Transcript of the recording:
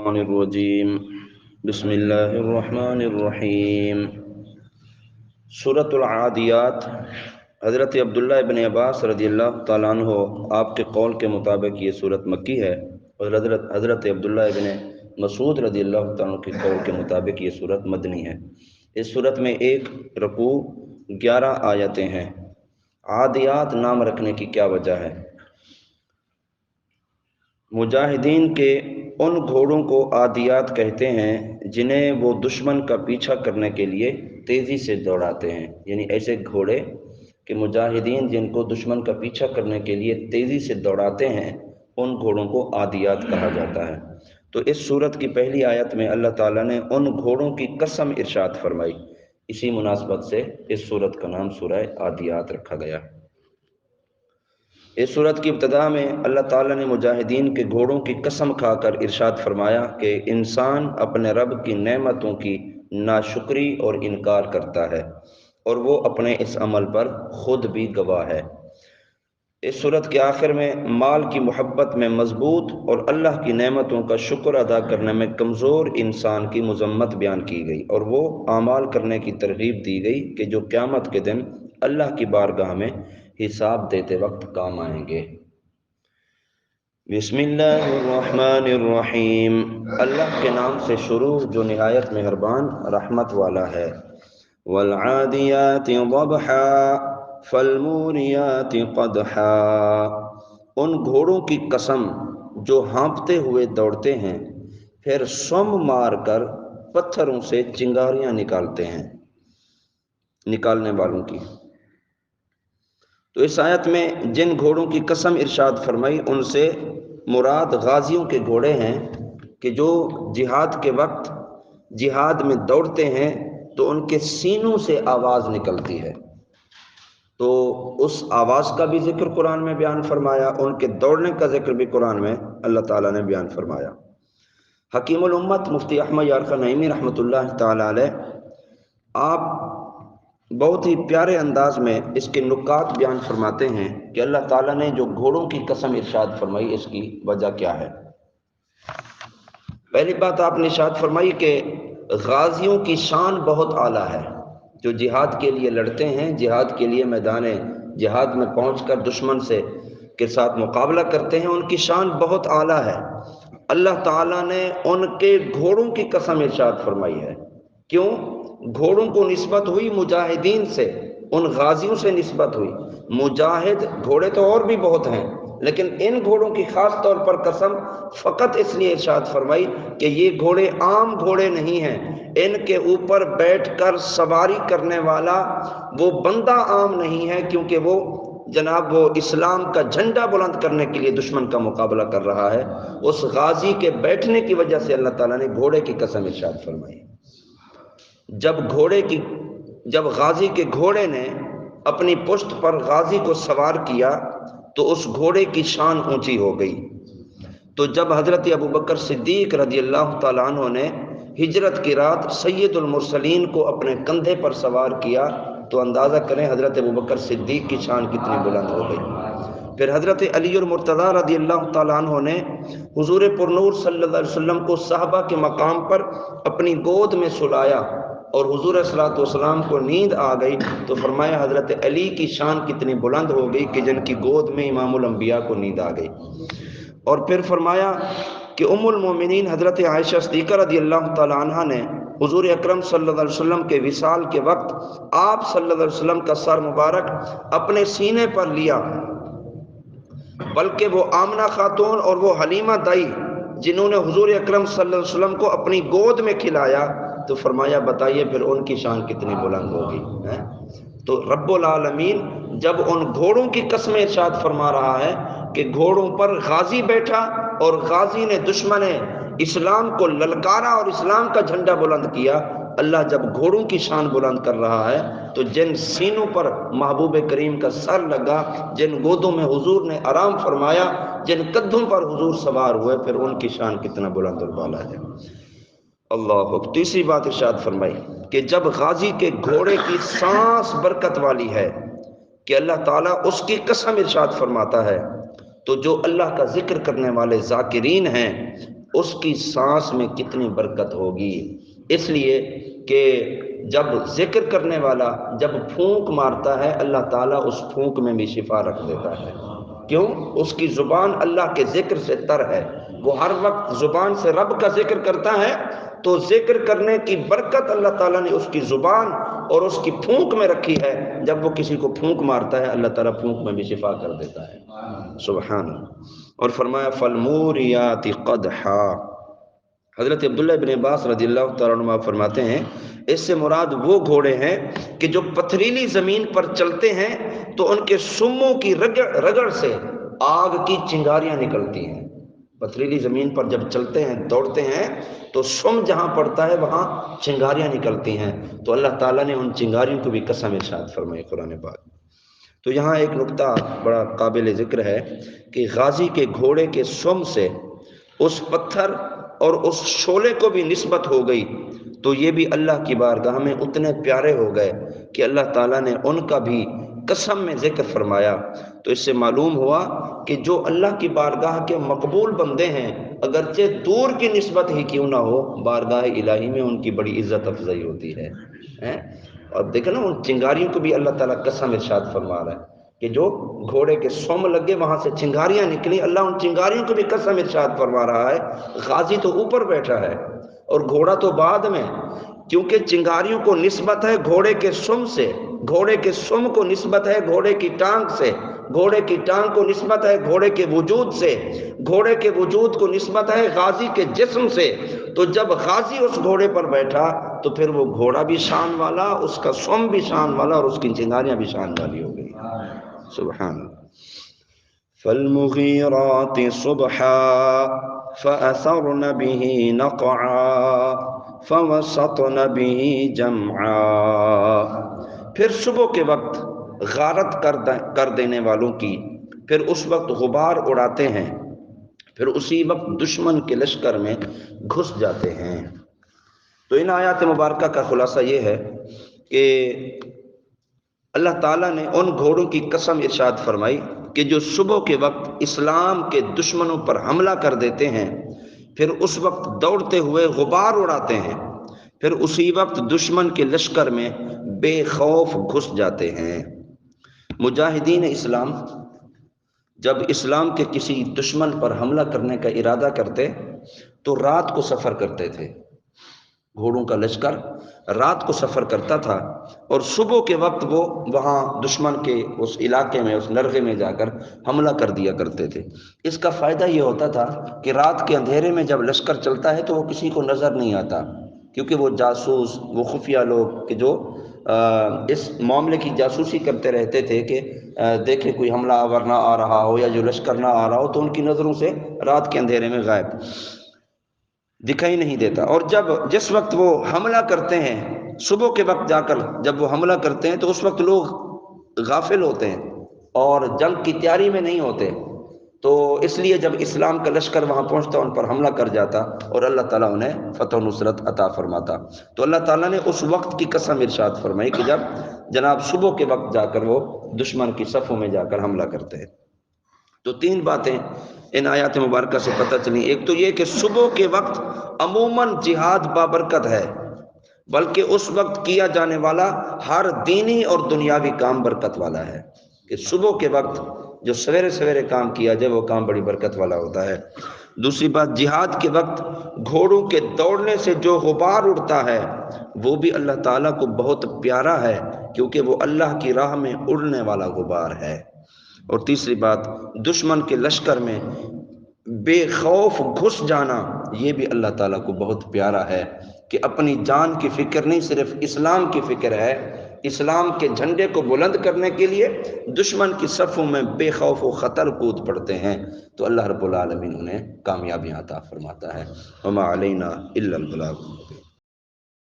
الشیطان الرجیم بسم اللہ الرحمن الرحیم۔ سورۃ العادیات۔ حضرت عبداللہ ابن عباس رضی اللہ تعالیٰ عنہ آپ کے قول کے مطابق یہ سورت مکی ہے، اور حضرت عبداللہ ابن مسعود رضی اللہ تعالیٰ عنہ کے قول کے مطابق یہ سورت مدنی ہے۔ اس سورت میں 1 رکوع 11 آیتیں ہیں۔ عادیات نام رکھنے کی کیا وجہ ہے؟ مجاہدین کے ان گھوڑوں کو عادیات کہتے ہیں جنہیں وہ دشمن کا پیچھا کرنے کے لیے تیزی سے دوڑاتے ہیں، یعنی ایسے گھوڑے کہ مجاہدین جن کو دشمن کا پیچھا کرنے کے لیے تیزی سے دوڑاتے ہیں، ان گھوڑوں کو عادیات کہا جاتا ہے۔ تو اس سورت کی پہلی آیت میں اللہ تعالیٰ نے ان گھوڑوں کی قسم ارشاد فرمائی، اسی مناسبت سے اس سورت کا نام سورہ عادیات رکھا گیا۔ اس سورت کی ابتدا میں اللہ تعالیٰ نے مجاہدین کے گھوڑوں کی قسم کھا کر ارشاد فرمایا کہ انسان اپنے رب کی نعمتوں کی ناشکری اور انکار کرتا ہے، اور وہ اپنے اس عمل پر خود بھی گواہ ہے۔ اس سورت کے آخر میں مال کی محبت میں مضبوط اور اللہ کی نعمتوں کا شکر ادا کرنے میں کمزور انسان کی مذمت بیان کی گئی، اور وہ اعمال کرنے کی ترغیب دی گئی کہ جو قیامت کے دن اللہ کی بارگاہ میں حساب دیتے وقت کام آئیں گے۔ بسم اللہ الرحمن الرحیم۔ اللہ کے نام سے شروع جو نہایت مہربان رحمت والا ہے۔ والعادیات ضبحا فالموریات قدحا۔ ان گھوڑوں کی قسم جو ہانپتے ہوئے دوڑتے ہیں، پھر سم مار کر پتھروں سے چنگاریاں نکالتے ہیں، نکالنے والوں کی۔ تو اس آیت میں جن گھوڑوں کی قسم ارشاد فرمائی ان سے مراد غازیوں کے گھوڑے ہیں کہ جو جہاد کے وقت جہاد میں دوڑتے ہیں تو ان کے سینوں سے آواز نکلتی ہے، تو اس آواز کا بھی ذکر قرآن میں بیان فرمایا، ان کے دوڑنے کا ذکر بھی قرآن میں اللہ تعالیٰ نے بیان فرمایا۔ حکیم الامت مفتی احمد یارقا نعیمی رحمۃ اللہ تعالیٰ علیہ آپ بہت ہی پیارے انداز میں اس کے نکات بیان فرماتے ہیں کہ اللہ تعالیٰ نے جو گھوڑوں کی قسم ارشاد فرمائی اس کی وجہ کیا ہے۔ پہلی بات آپ نے ارشاد فرمائی کہ غازیوں کی شان بہت اعلیٰ ہے، جو جہاد کے لیے لڑتے ہیں، جہاد کے لیے میدان جہاد میں پہنچ کر دشمن کے ساتھ مقابلہ کرتے ہیں، ان کی شان بہت اعلیٰ ہے۔ اللہ تعالیٰ نے ان کے گھوڑوں کی قسم ارشاد فرمائی ہے۔ کیوں؟ گھوڑوں کو نسبت ہوئی مجاہدین سے، ان غازیوں سے نسبت ہوئی۔ مجاہد گھوڑے تو اور بھی بہت ہیں، لیکن ان گھوڑوں کی خاص طور پر قسم فقط اس لیے ارشاد فرمائی کہ یہ گھوڑے عام گھوڑے نہیں ہیں، ان کے اوپر بیٹھ کر سواری کرنے والا وہ بندہ عام نہیں ہے، کیونکہ وہ اسلام کا جھنڈا بلند کرنے کے لیے دشمن کا مقابلہ کر رہا ہے۔ اس غازی کے بیٹھنے کی وجہ سے اللہ تعالیٰ نے گھوڑے کی قسم ارشاد فرمائی۔ جب غازی کے گھوڑے نے اپنی پشت پر غازی کو سوار کیا تو اس گھوڑے کی شان اونچی ہو گئی۔ تو جب حضرت ابوبکر صدیق رضی اللہ تعالیٰ عنہ نے ہجرت کی رات سید المرسلین کو اپنے کندھے پر سوار کیا تو اندازہ کریں حضرت ابوبکر صدیق کی شان کتنی بلند ہو گئی۔ پھر حضرت علی المرتضیٰ رضی اللہ تعالیٰ عنہ نے حضور پرنور صلی اللہ علیہ وسلم کو صحابہ کے مقام پر اپنی گود میں سلایا، اور حضور صلی اللہ علیہ وسلم کو نیند آ گئی تو فرمایا حضرت علی کی شان کتنی بلند ہو گئی کہ جن کی گود میں امام الانبیاء کو نیند آ گئی۔ اور پھر فرمایا کہ ام المومنین حضرت عائشہ صدیقہ رضی اللہ تعالیٰ عنہ نے حضور اکرم صلی اللہ علیہ وسلم کے وصال کے وقت آپ صلی اللہ علیہ وسلم کا سر مبارک اپنے سینے پر لیا، بلکہ وہ آمنہ خاتون اور وہ حلیمہ دائی جنہوں نے حضور اکرم صلی اللہ علیہ وسلم کو اپنی گود میں کھلایا، تو فرمایا بتائیے پھر ان کی شان کتنی بلند ہوگی۔ تو رب العالمین جب ان گھوڑوں کی قسم ارشاد فرما رہا ہے کہ گھوڑوں پر غازی بیٹھا اور غازی نے دشمن اسلام کو للکارا اور اسلام کا جھنڈا بلند کیا، اللہ جب گھوڑوں کی شان بلند کر رہا ہے تو جن سینوں پر محبوب کریم کا سر لگا، جن گودوں میں حضور نے آرام فرمایا، جن قدوں پر حضور سوار ہوئے، پھر ان کی شان کتنا بلند اور بالا ہے۔ اللہ اکبر۔ تیسری بات ارشاد فرمائی کہ جب غازی کے گھوڑے کی سانس برکت والی ہے کہ اللہ تعالیٰ اس کی قسم ارشاد فرماتا ہے، تو جو اللہ کا ذکر کرنے والے ذاکرین ہیں اس کی سانس میں کتنی برکت ہوگی۔ اس لیے کہ جب ذکر کرنے والا جب پھونک مارتا ہے، اللہ تعالیٰ اس پھونک میں بھی شفا رکھ دیتا ہے۔ کیوں؟ اس کی زبان اللہ کے ذکر سے تر ہے، وہ ہر وقت زبان سے رب کا ذکر کرتا ہے، تو ذکر کرنے کی برکت اللہ تعالیٰ نے اس کی زبان اور اس کی پھونک میں رکھی ہے۔ جب وہ کسی کو پھونک مارتا ہے، اللہ تعالیٰ پھونک میں بھی شفا کر دیتا ہے۔ سبحان اللہ۔ اور فرمایا فالموریات قدحا۔ حضرت عبداللہ بن عباس رضی اللہ تعالیٰ عنہ فرماتے ہیں اس سے مراد وہ گھوڑے ہیں کہ جو پتھریلی زمین پر چلتے ہیں تو ان کے سموں کی رگڑ سے آگ کی چنگاریاں نکلتی ہیں۔ پتھریلی زمین پر جب چلتے ہیں، دوڑتے ہیں، تو سم جہاں پڑتا ہے وہاں چنگاریاں نکلتی ہیں، تو اللہ تعالیٰ نے ان چنگاریوں کو بھی قسم ارشاد فرمائی قرآن پاک۔ تو یہاں ایک نقطہ بڑا قابل ذکر ہے کہ غازی کے گھوڑے کے سم سے اس پتھر اور اس شعلے کو بھی نسبت ہو گئی، تو یہ بھی اللہ کی بارگاہ میں اتنے پیارے ہو گئے کہ اللہ تعالیٰ نے ان کا بھی قسم میں ذکر فرمایا۔ تو اس سے معلوم ہوا کہ جو اللہ کی بارگاہ کے مقبول بندے ہیں، اگرچہ دور کی نسبت ہی کیوں نہ ہو، بارگاہ الہی میں ان کی بڑی عزت افزائی ہوتی ہے۔ اور دیکھیں نا، ان چنگاریوں کو بھی اللہ تعالیٰ قسم ارشاد فرما رہا ہے کہ جو گھوڑے کے سم لگے وہاں سے چنگاریاں نکلی، اللہ ان چنگاریوں کو بھی قسم ارشاد فرما رہا ہے۔ غازی تو اوپر بیٹھا ہے اور گھوڑا تو بعد میں، کیونکہ چنگاریوں کو نسبت ہے گھوڑے کے سم سے، گھوڑے کے سم کو نسبت ہے گھوڑے کی ٹانگ سے، گھوڑے کی ٹانگ کو نسبت ہے گھوڑے کے وجود سے، گھوڑے کے وجود کو نسبت ہے غازی کے جسم سے۔ تو جب غازی اس گھوڑے پر بیٹھا تو پھر وہ گھوڑا بھی شان والا، اس کا سم بھی شان والا، اور اس کی چنگاریاں بھی شان والی ہو گئی۔ سبحان اللہ۔ فالمغیرات صبحا فأثرن به نقعا فوسطن به جمعا۔ پھر صبح کے وقت غارت کر دینے والوں کی، پھر اس وقت غبار اڑاتے ہیں، پھر اسی وقت دشمن کے لشکر میں گھس جاتے ہیں۔ تو ان آیات مبارکہ کا خلاصہ یہ ہے کہ اللہ تعالیٰ نے ان گھوڑوں کی قسم ارشاد فرمائی کہ جو صبح کے وقت اسلام کے دشمنوں پر حملہ کر دیتے ہیں، پھر اس وقت دوڑتے ہوئے غبار اڑاتے ہیں، پھر اسی وقت دشمن کے لشکر میں بے خوف گھس جاتے ہیں۔ مجاہدین اسلام جب اسلام کے کسی دشمن پر حملہ کرنے کا ارادہ کرتے تو رات کو سفر کرتے تھے۔ گھوڑوں کا لشکر رات کو سفر کرتا تھا اور صبح کے وقت وہ وہاں دشمن کے اس علاقے میں، اس نرغے میں جا کر حملہ کر دیا کرتے تھے۔ اس کا فائدہ یہ ہوتا تھا کہ رات کے اندھیرے میں جب لشکر چلتا ہے تو وہ کسی کو نظر نہیں آتا، کیونکہ وہ جاسوس، وہ خفیہ لوگ کہ جو اس معاملے کی جاسوسی کرتے رہتے تھے کہ دیکھے کوئی حملہ آور نہ آ رہا ہو یا جو لشکر نہ آ رہا ہو، تو ان کی نظروں سے رات کے اندھیرے میں غائب، دکھائی نہیں دیتا۔ اور جس وقت وہ حملہ کرتے ہیں، صبح کے وقت جا کر جب وہ حملہ کرتے ہیں تو اس وقت لوگ غافل ہوتے ہیں اور جنگ کی تیاری میں نہیں ہوتے، تو اس لیے جب اسلام کا لشکر وہاں پہنچتا ان پر حملہ کر جاتا اور اللہ تعالیٰ انہیں فتح و نصرت عطا فرماتا۔ تو اللہ تعالیٰ نے اس وقت کی قسم ارشاد فرمائی کہ جب جناب صبح کے وقت جا کر وہ دشمن کی صفوں میں جا کر حملہ کرتے ہیں۔ تو تین باتیں ان آیات مبارکہ سے پتہ چلی۔ ایک تو یہ کہ صبح کے وقت عموماً جہاد بابرکت ہے، بلکہ اس وقت کیا جانے والا ہر دینی اور دنیاوی کام برکت والا ہے، کہ صبح کے وقت جو سویرے سویرے کام کیا جائے وہ کام بڑی برکت والا ہوتا ہے۔ دوسری بات، جہاد کے وقت گھوڑوں کے دوڑنے سے جو غبار اڑتا ہے وہ بھی اللہ تعالیٰ کو بہت پیارا ہے، کیونکہ وہ اللہ کی راہ میں اڑنے والا غبار ہے۔ اور تیسری بات، دشمن کے لشکر میں بے خوف گھس جانا، یہ بھی اللہ تعالیٰ کو بہت پیارا ہے کہ اپنی جان کی فکر نہیں، صرف اسلام کی فکر ہے۔ اسلام کے جھنڈے کو بلند کرنے کے لیے دشمن کی صفوں میں بے خوف و خطر کود پڑتے ہیں، تو اللہ رب العالمین انہیں کامیابیاں عطا فرماتا ہے۔ وما علینا الا البلاغ۔